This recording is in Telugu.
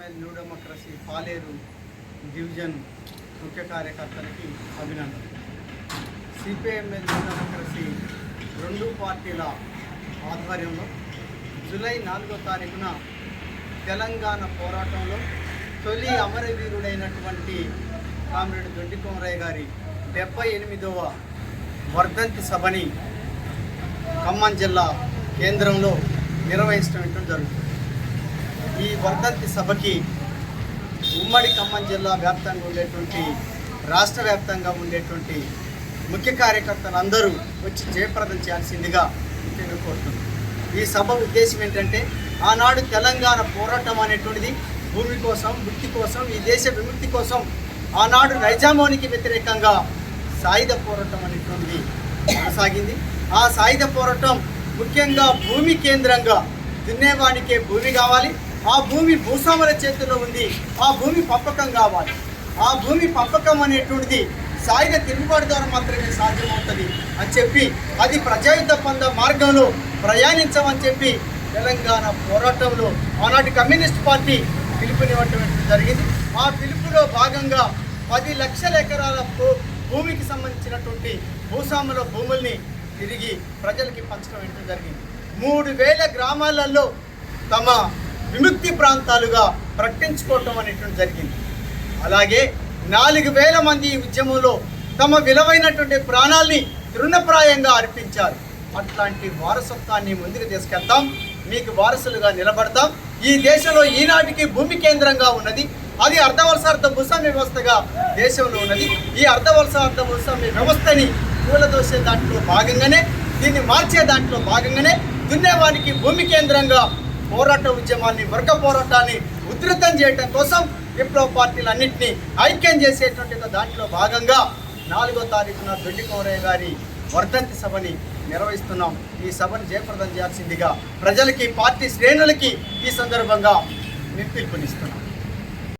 సిపిఎంఎల్ న్యూ డెమోక్రసీ పాలేరు డివిజన్ ముఖ్య కార్యకర్తలకి అభినందనలు. సిపిఎంఎల్ న్యూ డెమోక్రసీ రెండు పార్టీల ఆధ్వర్యంలో జూలై 4వ తారీఖున తెలంగాణ పోరాటంలో తొలి అమరవీరుడైనటువంటి కామ్రేడ్ దొడ్డి కొమరయ్య గారి 78వ వర్ధంతి సభని ఖమ్మం జిల్లా కేంద్రంలో నిర్వహించడం జరుగుతుంది. ఈ వర్ధంతి సభకి ఉమ్మడి ఖమ్మం జిల్లా వ్యాప్తంగా ఉండేటువంటి రాష్ట్ర వ్యాప్తంగా ఉండేటువంటి ముఖ్య కార్యకర్తలందరూ వచ్చి జయప్రదం చేయాల్సిందిగా ముఖ్యంగా కోరుతున్నాం. ఈ సభ ఉద్దేశం ఏంటంటే ఆనాడు తెలంగాణ పోరాటం అనేటువంటిది భూమి కోసం, ముక్తి కోసం, ఈ దేశ విముక్తి కోసం ఆనాడు నైజామానికి వ్యతిరేకంగా సాయుధ పోరాటం అనేటువంటిది కొనసాగింది. ఆ సాయుధ పోరాటం ముఖ్యంగా భూమి కేంద్రంగా దున్నేవానికే భూమి కావాలి, ఆ భూమి భూస్వాముల చేతుల్లో ఉంది, ఆ భూమి పంపకం కావాలి. ఆ భూమి పంపకం అనేటువంటిది సాయుధ తిరుగుబాటు ద్వారా మాత్రమే సాధ్యమవుతుంది అని చెప్పి అది ప్రజాయుద్ధ పంద మార్గంలో ప్రయాణించమని చెప్పి తెలంగాణ పోరాటంలో ఆనాటి కమ్యూనిస్ట్ పార్టీ పిలుపునివ్వటం జరిగింది. ఆ పిలుపులో భాగంగా 10 లక్షల ఎకరాల భూమికి సంబంధించినటువంటి భూస్వాముల భూముల్ని తిరిగి ప్రజలకి పంచడం జరిగింది. 3000 గ్రామాలలో తమ విముక్తి ప్రాంతాలుగా ప్రకటించుకోవటం అనేటువంటి జరిగింది. అలాగే 4000 మంది ఈ ఉద్యమంలో తమ విలువైనటువంటి ప్రాణాల్ని తృణప్రాయంగా అర్పించారు. అట్లాంటి వారసత్వాన్ని ముందుకు తీసుకెళ్తాం, మీకు వారసులుగా నిలబడతాం. ఈ దేశంలో ఈనాటికి భూమి కేంద్రంగా ఉన్నది, అది అర్ధవలసార్థ భూస్వామ్య వ్యవస్థగా దేశంలో ఉన్నది. ఈ అర్ధవలసార్థ భూస్వామ్య వ్యవస్థని కూలదోసే దాంట్లో భాగంగానే, దీన్ని మార్చే దాంట్లో భాగంగానే దున్నేవానికి భూమి కేంద్రంగా పోరాట ఉద్యమాన్ని, వర్గ పోరాటాన్ని ఉధృతం చేయడం కోసం విప్లవ పార్టీలన్నింటినీ ఐక్యం చేసేటువంటి దాంట్లో భాగంగా 4వ తారీఖున దొడ్డి కొమరయ్య గారి వర్ధంతి సభని నిర్వహిస్తున్నాం. ఈ సభను జయప్రదం చేయాల్సిందిగా ప్రజలకి, పార్టీ శ్రేణులకి ఈ సందర్భంగా పిలుపునిస్తున్నాం.